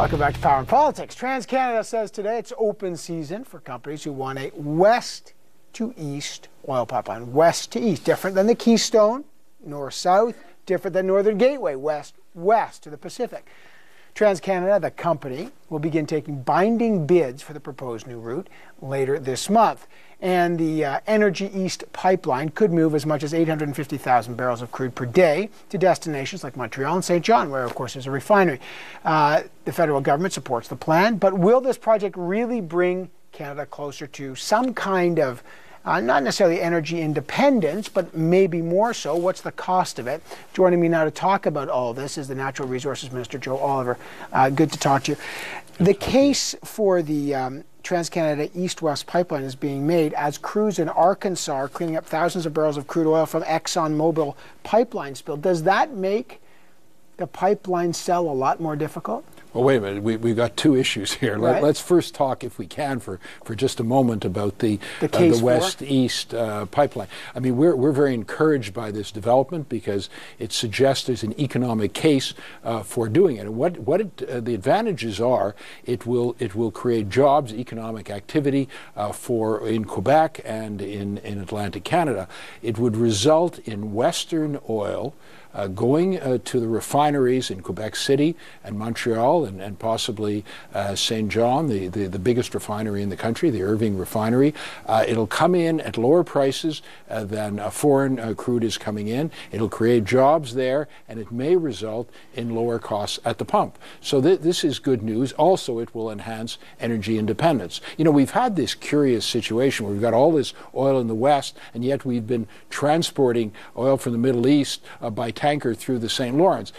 Welcome back to Power and Politics. TransCanada says today it's open season for companies who want a west to east oil pipeline. West to east, different than the Keystone, north-south, different than Northern Gateway, west-west to the Pacific. TransCanada, the company, will begin taking binding bids for the proposed new route later this month. And the Energy East pipeline could move as much as 850,000 barrels of crude per day to destinations like Montreal and St. John, where, of course, there's a refinery. The federal government supports the plan, but will this project really bring Canada closer to some kind of not necessarily energy independence, but maybe more so? What's the cost of it? Joining me now to talk about all this is the Natural Resources Minister, Joe Oliver. Good to talk to you. The case for the TransCanada East-West pipeline is being made as crews in Arkansas are cleaning up thousands of barrels of crude oil from ExxonMobil pipeline spill. Does that make the pipeline sell a lot more difficult? Well, wait a minute. We've got two issues here. Right. Let's first talk, if we can, for just a moment about the west-east pipeline. I mean, we're very encouraged by this development because it suggests there's an economic case for doing it. And the advantages are, it will create jobs, economic activity in Quebec and in Atlantic Canada. It would result in Western oil going to the refineries in Quebec City and Montreal and possibly St. John, the biggest refinery in the country, the Irving refinery. It'll come in at lower prices than foreign crude is coming in. It'll create jobs there, and it may result in lower costs at the pump. So this is good news. Also, it will enhance energy independence. You know, we've had this curious situation where we've got all this oil in the West, and yet we've been transporting oil from the Middle East by tanker through the St. Lawrence.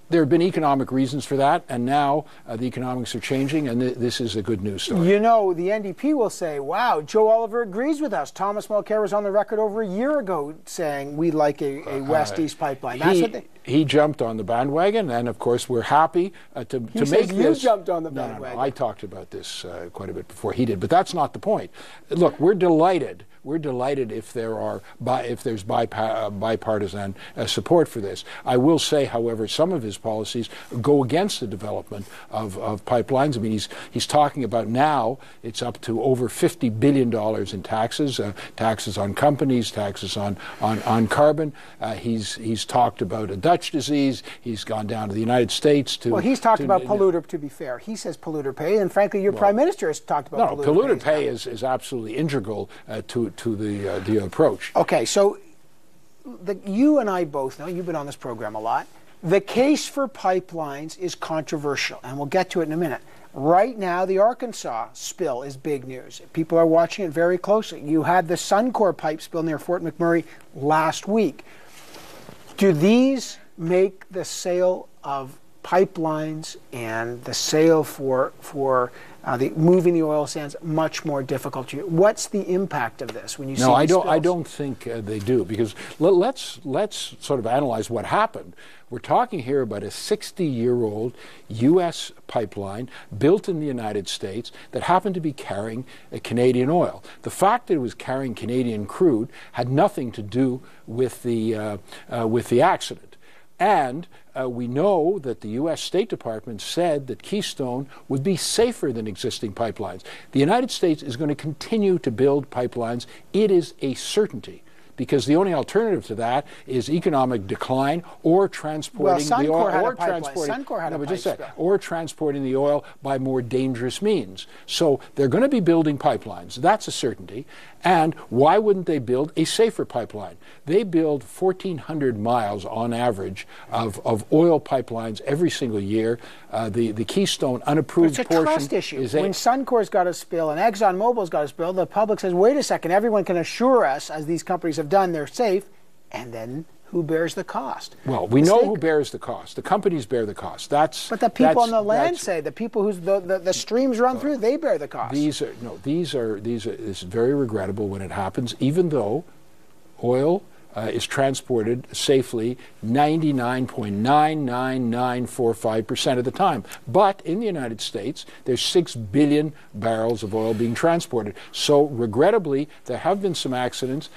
There have been economic reasons for that, and now the economics are changing, and this is a good news story. You know, the NDP will say, wow, Joe Oliver agrees with us. Thomas Mulcair was on the record over a year ago saying we'd like a west-east pipeline. He jumped on the bandwagon, and of course we're happy to make this. You jumped on the bandwagon. No, I talked about this quite a bit before he did, but that's not the point. Look, we're delighted. We're delighted if there's bipartisan support for this. I will say, however, some of his policies go against the development of pipelines. I mean, he's talking about now it's up to over $50 billion in taxes, taxes on companies, taxes on carbon. He's talked about a Dutch disease. He's gone down to the United States to. Well, he's talked about polluter. To be fair, he says polluter pay, and frankly, your Prime Minister has talked about polluter pay is absolutely integral to the approach. Okay, so you and I both know, you've been on this program a lot, the case for pipelines is controversial, and we'll get to it in a minute. Right now, the Arkansas spill is big news. People are watching it very closely. You had the Suncor pipe spill near Fort McMurray last week. Do these make the sale of pipelines and the sale for moving the oil sands much more difficult to you? What's the impact of this when you see these spills? I don't think they do, because let's sort of analyze what happened. We're talking here about a 60-year-old U.S. pipeline built in the United States that happened to be carrying Canadian oil. The fact that it was carrying Canadian crude had nothing to do with the accident. And we know that the U.S. State Department said that Keystone would be safer than existing pipelines. The United States is going to continue to build pipelines. It is a certainty, because the only alternative to that is economic decline or transporting the oil, or transporting the oil by more dangerous means. So they're going to be building pipelines. That's a certainty. And why wouldn't they build a safer pipeline? They build 1,400 miles on average of oil pipelines every single year. The Keystone unapproved portion. It's a trust issue. When Suncor's got a spill and ExxonMobil's got a spill, the public says, wait a second, everyone can assure us, as these companies have done, they're safe, and then who bears the cost? Well, we know who bears the cost. The companies bear the cost. But the people on the land say, the people whose the streams run through, they bear the cost. It's very regrettable when it happens, even though oil is transported safely 99.99945% of the time. But in the United States, there's 6 billion barrels of oil being transported. So regrettably, there have been some accidents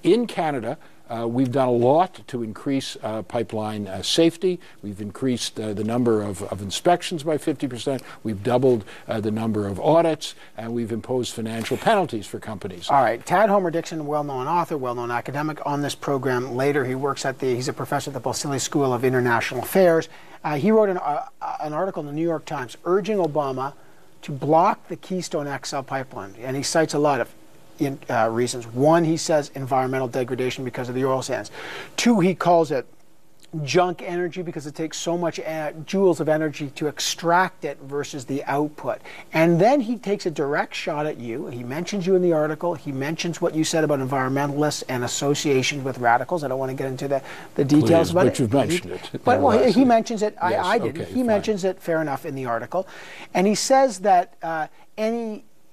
in Canada We've done a lot to increase pipeline safety. We've increased the number of inspections by 50%. We've doubled the number of audits, and we've imposed financial penalties for companies. All right. Tad Homer-Dixon, well-known author, well-known academic, on this program later. He's a professor at the Balsillie School of International Affairs. He wrote an article in the New York Times urging Obama to block the Keystone XL pipeline, and he cites a lot of reasons. One, he says environmental degradation because of the oil sands. Two, he calls it junk energy because it takes so much joules of energy to extract it versus the output. And then he takes a direct shot at you. He mentions you in the article. He mentions what you said about environmentalists and association with radicals. I don't want to get into the details about it. But you've mentioned it. But well, he mentions it. Yes, I didn't. okay, he mentions it, fair enough, in the article. And he says that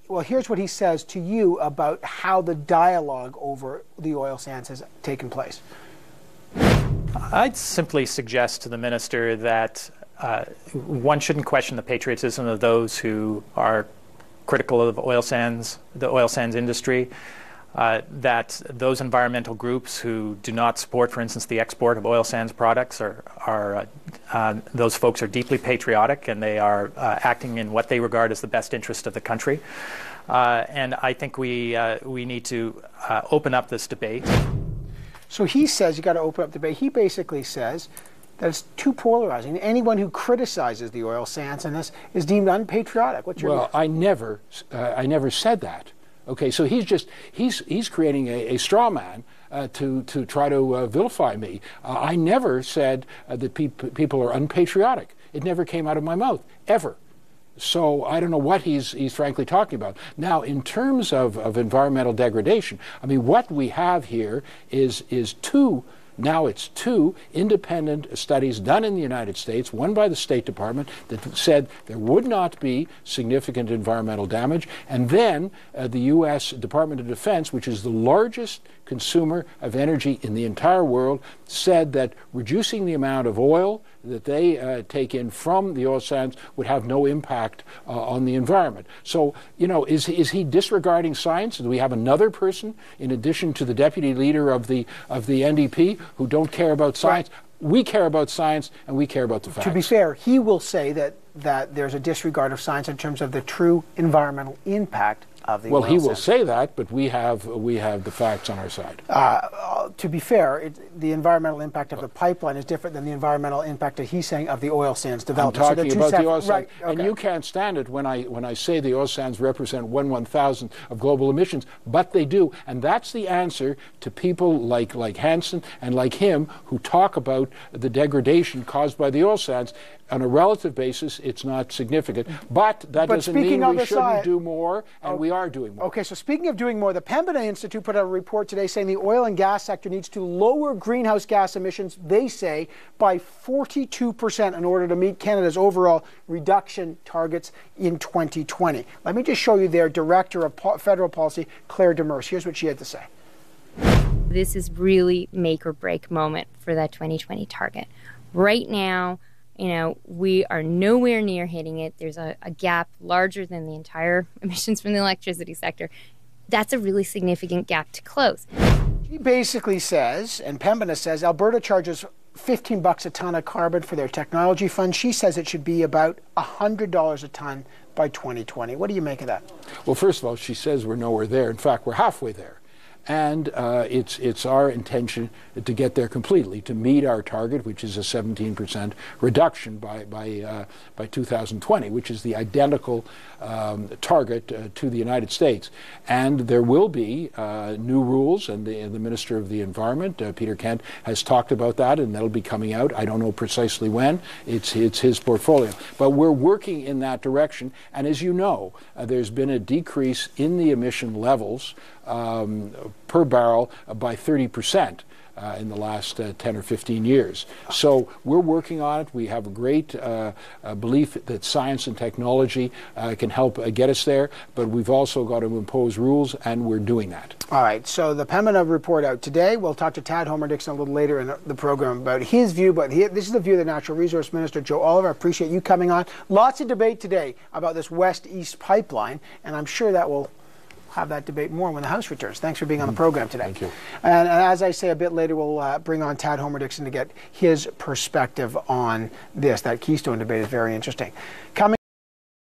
well, here's what he says to you about how the dialogue over the oil sands has taken place. I'd simply suggest to the minister that one shouldn't question the patriotism of those who are critical of the oil sands industry, that those environmental groups who do not support, for instance, the export of oil sands products those folks are deeply patriotic, and they are acting in what they regard as the best interest of the country. And I think we need to open up this debate. So he says you got to open up the debate. He basically says that it's too polarizing. Anyone who criticizes the oil sands and this is deemed unpatriotic. What's your Well, I never said that. Okay, so he's creating a straw man to try to vilify me. I never said that people are unpatriotic. It never came out of my mouth, ever. So I don't know what he's frankly talking about. Now, in terms of environmental degradation, I mean, what we have here is two independent studies done in the United States, one by the State Department, that said there would not be significant environmental damage, and then the U.S. Department of Defense, which is the largest consumer of energy in the entire world, said that reducing the amount of oil that they take in from the oil sands would have no impact on the environment. So, you know, is he disregarding science? Do we have another person, in addition to the deputy leader of the NDP, who don't care about science? Right. We care about science, and we care about the facts. To be fair, he will say that there's a disregard of science in terms of the true environmental impact of the oil sands. Well, he will say that, but we have the facts on our side. To be fair, the environmental impact of the pipeline is different than the environmental impact that he's saying of the oil sands development. I'm talking about the oil sands, right, okay. And you can't stand it when I say the oil sands represent 1/1000th of global emissions, but they do, and that's the answer to people like Hansen and like him who talk about the degradation caused by the oil sands. On a relative basis, it's not significant, but that doesn't mean we shouldn't do more, and we are doing more. Okay, so speaking of doing more, the Pembina Institute put out a report today saying the oil and gas sector needs to lower greenhouse gas emissions, they say, by 42% in order to meet Canada's overall reduction targets in 2020. Let me just show you their Director of Federal Policy, Claire Demers. Here's what she had to say. This is really make or break moment for that 2020 target. Right now, you know, we are nowhere near hitting it. There's a gap larger than the entire emissions from the electricity sector. That's a really significant gap to close. She basically says, and Pembina says, Alberta charges $15 a ton of carbon for their technology fund. She says it should be about $100 a ton by 2020. What do you make of that? Well, first of all, she says we're nowhere there. In fact, we're halfway there. And it's our intention to get there completely, to meet our target, which is a 17% reduction by 2020, which is the identical target to the United States. And there will be new rules, and the Minister of the Environment, Peter Kent, has talked about that, and that'll be coming out. I don't know precisely when. It's his portfolio. But we're working in that direction. And as you know, there's been a decrease in the emission levels per barrel by 30% in the last 10 or 15 years. So we're working on it. We have a great belief that science and technology can help get us there, but we've also got to impose rules, and we're doing that. All right, so the Pembina report out today. We'll talk to Tad Homer-Dixon a little later in the program about his view, but this is the view of the Natural Resource Minister, Joe Oliver. I appreciate you coming on. Lots of debate today about this west-east pipeline, and I'm sure that will have that debate more when the House returns. Thanks for being on the program today. Thank you. And as I say, a bit later, we'll bring on Tad Homer-Dixon to get his perspective on this. That Keystone debate is very interesting. Coming